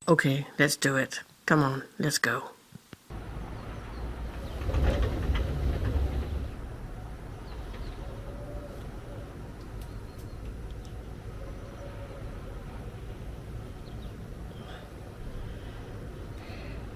Okay, let's do it. Come on, let's go.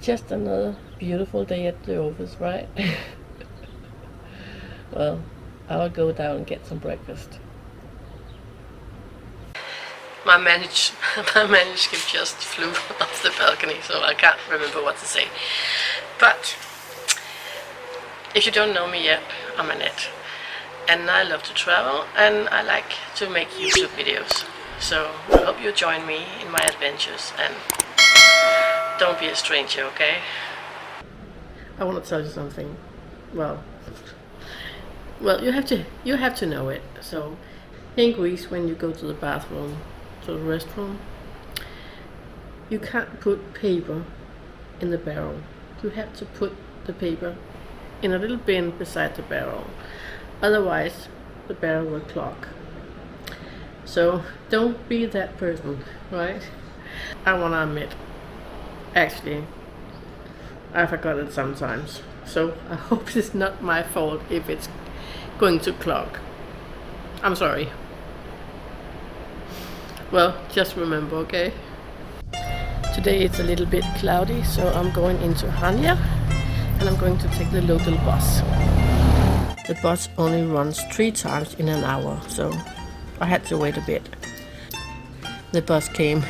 Just another beautiful day at the office, right? Well, I'll go down and get some breakfast. My manuscript just flew off the balcony, so I can't remember what to say. But if you don't know me yet, I'm Annette, and I love to travel, and I like to make YouTube videos. So I hope you join me in my adventures, and don't be a stranger, okay? I want to tell you something. Well, you have to know it. So in Greece, when you go to the bathroom, to the restroom, you can't put paper in the barrel. You have to put the paper in a little bin beside the barrel. Otherwise, the barrel will clog. So don't be that person, right? I want to admit, actually, I forgot it sometimes. So I hope it's not my fault if it's going to clog. I'm sorry. Well, just remember, okay? Today it's a little bit cloudy, so I'm going into Chania, and I'm going to take the local bus. The bus only runs 3 times in an hour, so I had to wait a bit. The bus came,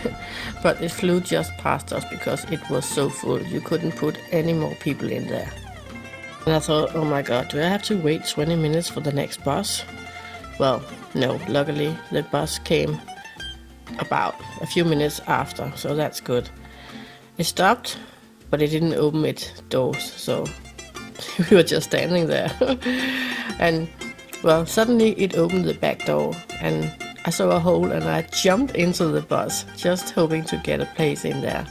but it flew just past us because it was so full. You couldn't put any more people in there. And I thought, oh my god, do I have to wait 20 minutes for the next bus? Well, no, luckily the bus came about a few minutes after, so that's good. It stopped, but it didn't open its doors, so we were just standing there. And well, suddenly it opened the back door, and I saw a hole, and I jumped into the bus, just hoping to get a place in there.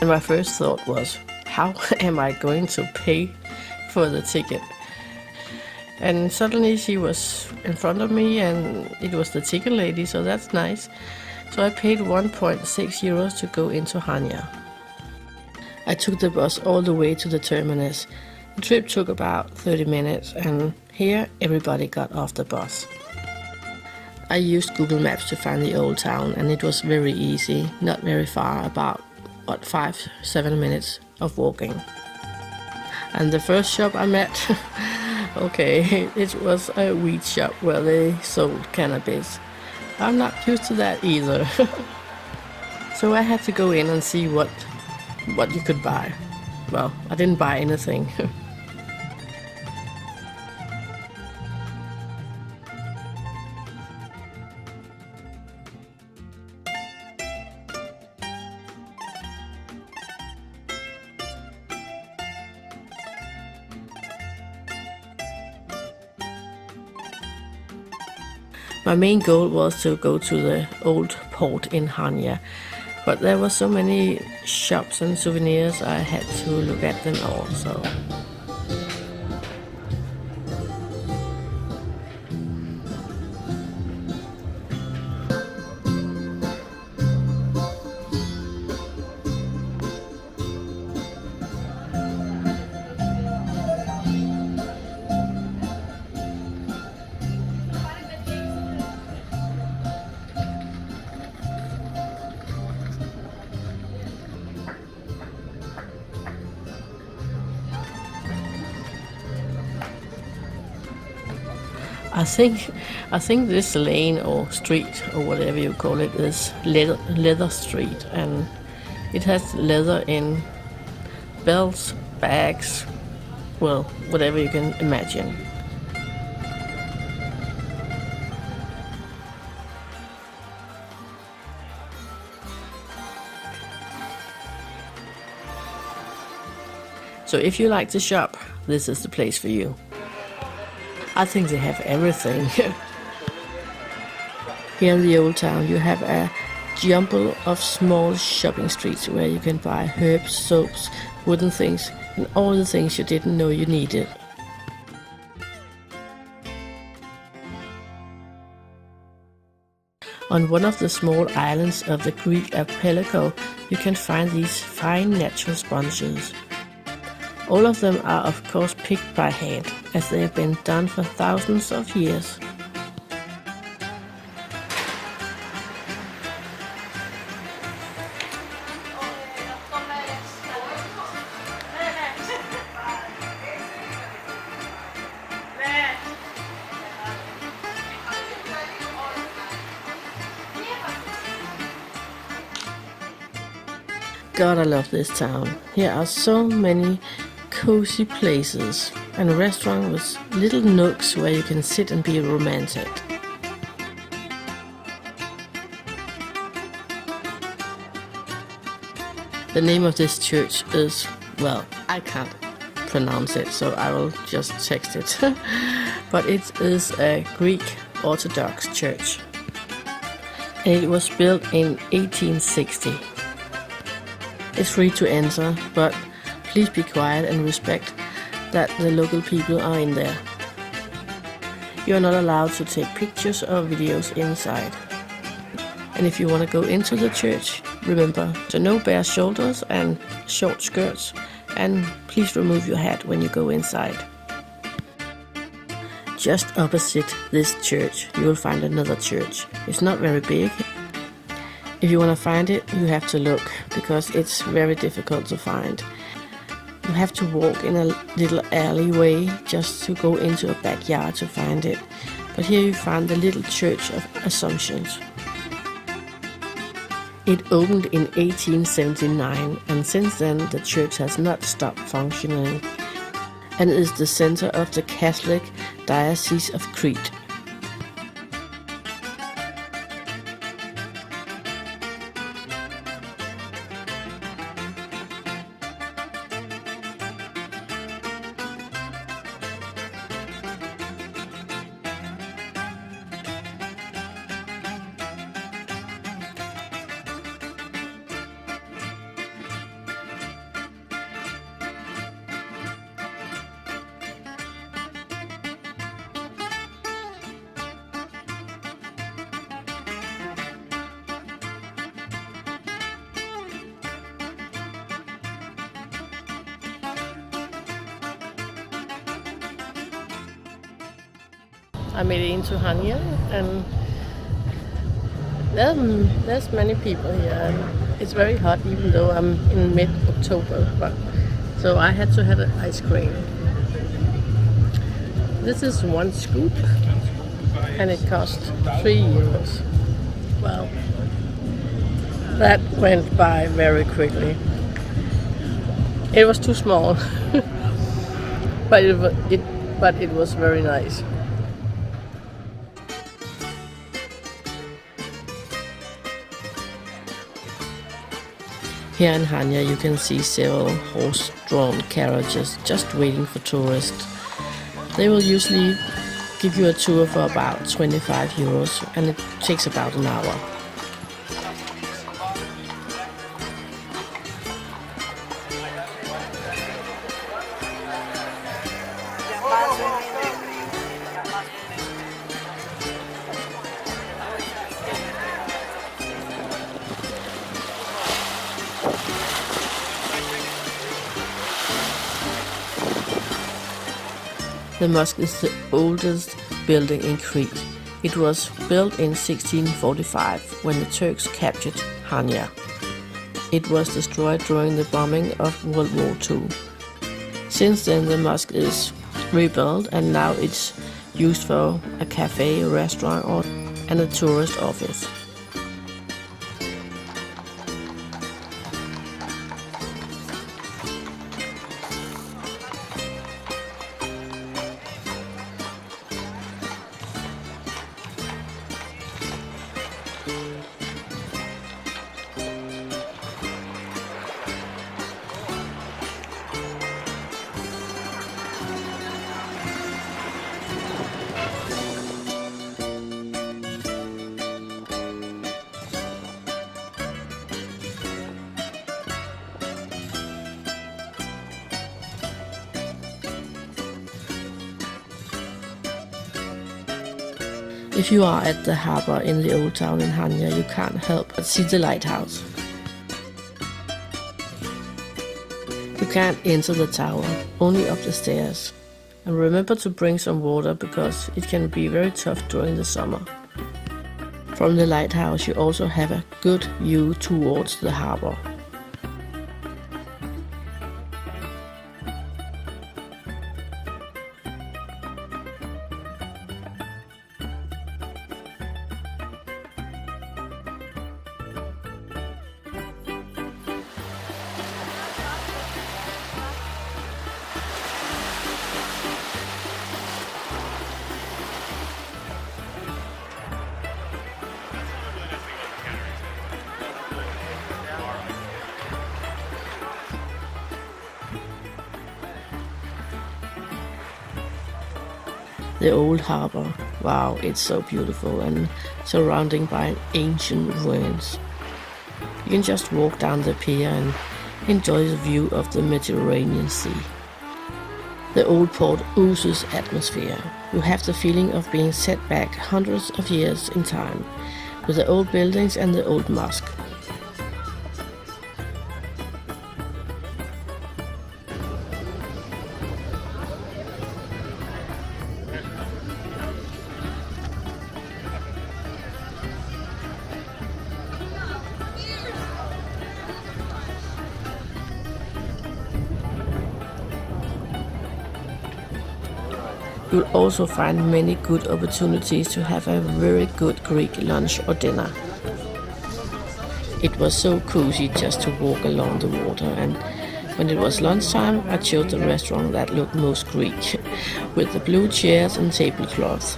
And my first thought was, how am I going to pay for the ticket? And suddenly she was in front of me, and it was the ticket lady, so that's nice. So I paid 1.6 euros to go into Chania. I took the bus all the way to the terminus. The trip took about 30 minutes, and here everybody got off the bus. I used Google Maps to find the old town, and it was very easy, not very far, about 5-7 minutes of walking. And the first shop I met, okay, it was a weed shop where they sold cannabis. I'm not used to that either. So I had to go in and see what you could buy. Well, I didn't buy anything. My main goal was to go to the old port in Chania, but there were so many shops and souvenirs, I had to look at them all. So I think this lane or street or whatever you call it is leather street, and it has leather in belts, bags, well, whatever you can imagine. So if you like to shop, this is the place for you. I think they have everything. Here in the old town you have a jumble of small shopping streets where you can buy herbs, soaps, wooden things, and all the things you didn't know you needed. On one of the small islands of the Greek archipelago, you can find these fine natural sponges. All of them are of course picked by hand, as they have been done for thousands of years. God, I love this town. Here are so many cozy places and restaurants with little nooks where you can sit and be romantic. The name of this church is, well, I can't pronounce it, so I will just text it. But it is a Greek Orthodox church. And it was built in 1860. It's free to enter, but please be quiet and respect that the local people are in there. You are not allowed to take pictures or videos inside. And if you want to go into the church, remember to no bare shoulders and short skirts, and please remove your hat when you go inside. Just opposite this church, you will find another church. It's not very big. If you want to find it, you have to look, because it's very difficult to find. You have to walk in a little alleyway just to go into a backyard to find it. But here you find the little Church of Assumptions. It opened in 1879, and since then the church has not stopped functioning, and is the center of the Catholic Diocese of Crete. I made it into Chania, and there's many people here, and it's very hot even though I'm in mid-October, but so I had to have an ice cream. This is one scoop and it cost €3. Well, that went by very quickly. It was too small, but it was very nice. Here in Chania you can see several horse-drawn carriages just waiting for tourists. They will usually give you a tour for about €25, and it takes about an hour. The mosque is the oldest building in Crete. It was built in 1645 when the Turks captured Chania. It was destroyed during the bombing of World War II. Since then the mosque is rebuilt, and now it's used for a cafe, a restaurant, and a tourist office. If you are at the harbor in the old town in Chania, you can't help but see the lighthouse. You can't enter the tower, only up the stairs. And remember to bring some water because it can be very tough during the summer. From the lighthouse you also have a good view towards the harbor. The old harbor, wow, it's so beautiful and surrounded by ancient ruins. You can just walk down the pier and enjoy the view of the Mediterranean Sea. The old port oozes atmosphere. You have the feeling of being set back hundreds of years in time, with the old buildings and the old mosque. You'll also find many good opportunities to have a very good Greek lunch or dinner. It was so cozy just to walk along the water, and when it was lunchtime I chose the restaurant that looked most Greek, with the blue chairs and tablecloths.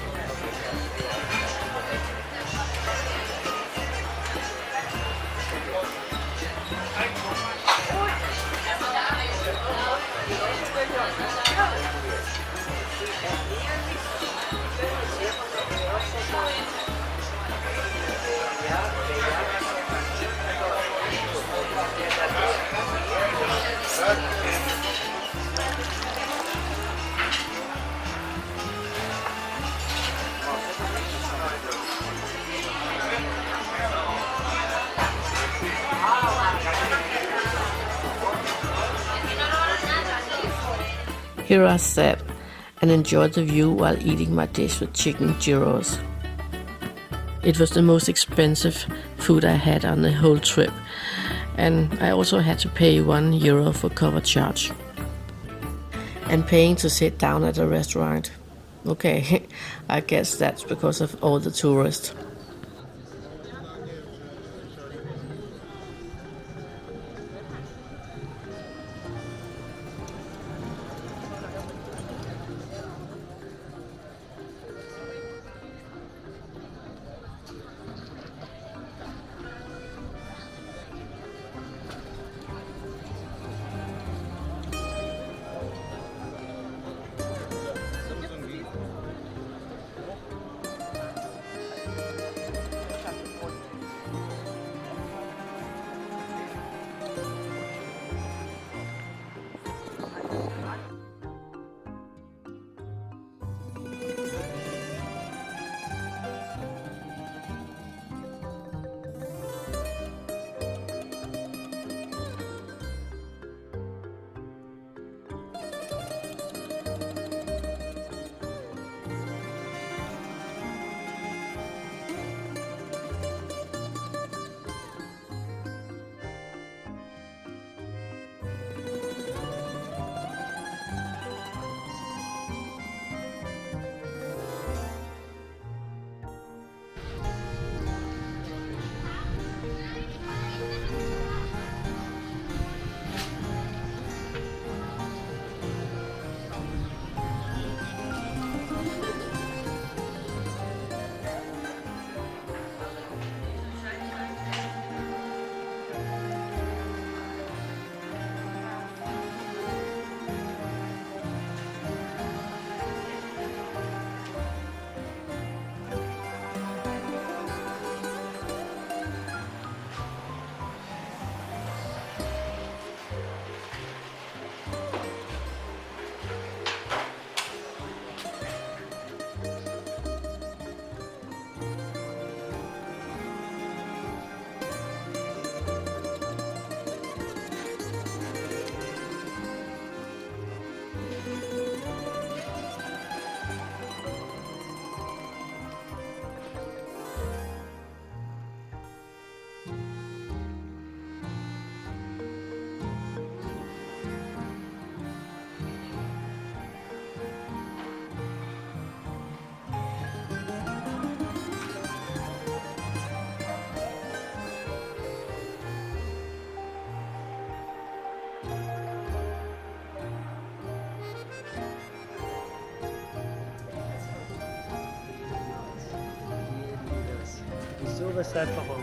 Here I sat and enjoyed the view while eating my dish with chicken gyros. It was the most expensive food I had on the whole trip, and I also had to pay €1 for cover charge. And paying to sit down at a restaurant. Okay, I guess that's because of all the tourists. ambassade par an.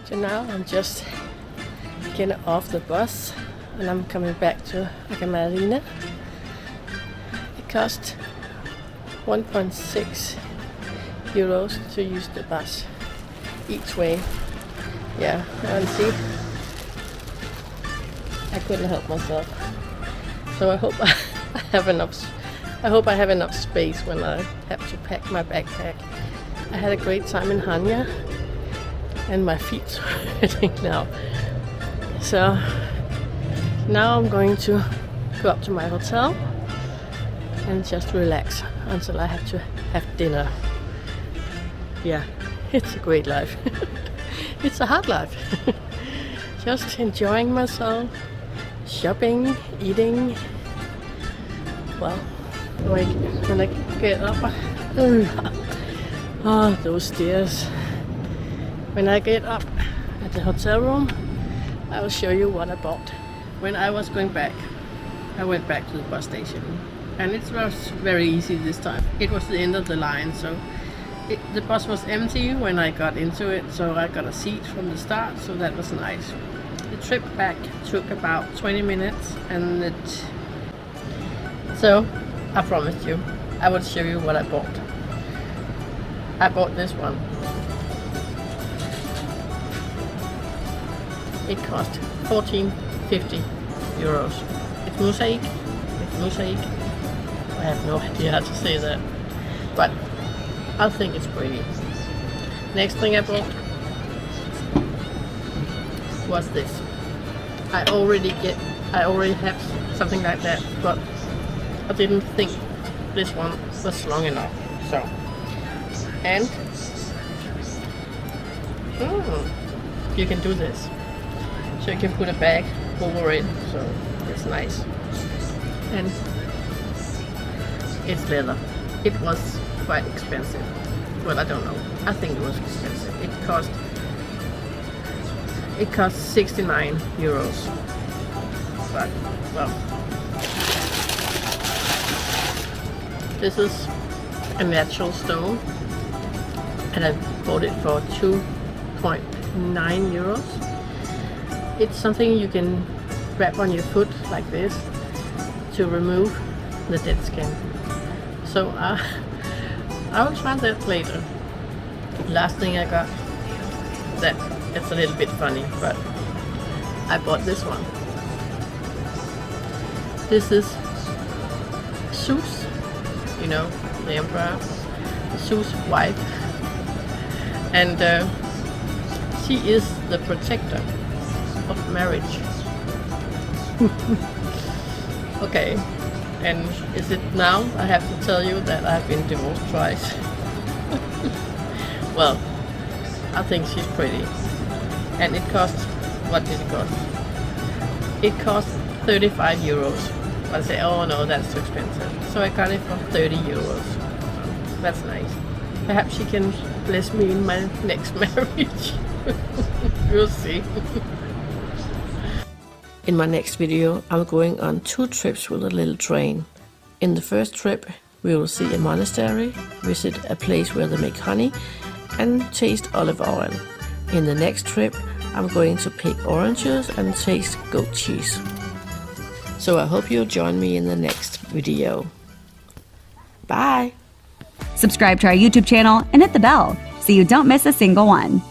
So now I'm just getting off the bus and I'm coming back to Marina. It cost 1.6 euros to use the bus each way. Yeah, and see, I couldn't help myself. So I hope I have enough. I hope I have enough space when I have to pack my backpack. I had a great time in Chania, and my feet are hurting now. So now I'm going to go up to my hotel and just relax until I have to have dinner. Yeah, it's a great life. It's a hard life. Just enjoying myself, shopping, eating. Well, when I get up, oh, those stairs. When I get up at the hotel room, I will show you what I bought. When I was going back, I went back to the bus station, and it was very easy this time. It was the end of the line, so the bus was empty when I got into it, so I got a seat from the start, so that was nice. The trip back took about 20 minutes, and so I promised you I would show you what I bought. I bought this one. It cost 14.50 euros. It's mosaic. I have no idea how to say that, but I think it's pretty. Next thing I bought was this. I already have something like that, but I didn't think this one was long enough. So, and you can do this. So you can put a bag over it, so it's nice. And it's leather. It was quite expensive. Well, I don't know. I think it was expensive. It cost 69 euros. But, well, This is a natural stone, and I bought it for 2.9 euros. It's something you can wrap on your foot like this to remove the dead skin. So I will try that later. Last thing I got, that it's a little bit funny, but I bought this one. This is Zeus, you know, the emperor, Zeus' wife, and she is the protector of marriage. Okay, and is it now I have to tell you that I've been divorced twice? Well, I think she's pretty. And it cost, what did it cost? It cost 35 euros. I say, oh no, that's too expensive. So I got it for 30 euros. That's nice. Perhaps she can bless me in my next marriage. We'll see. In my next video, I'm going on 2 trips with a little train. In the first trip, we will see a monastery, visit a place where they make honey, and taste olive oil. In the next trip, I'm going to pick oranges and taste goat cheese. So I hope you'll join me in the next video. Bye! Subscribe to our YouTube channel and hit the bell so you don't miss a single one.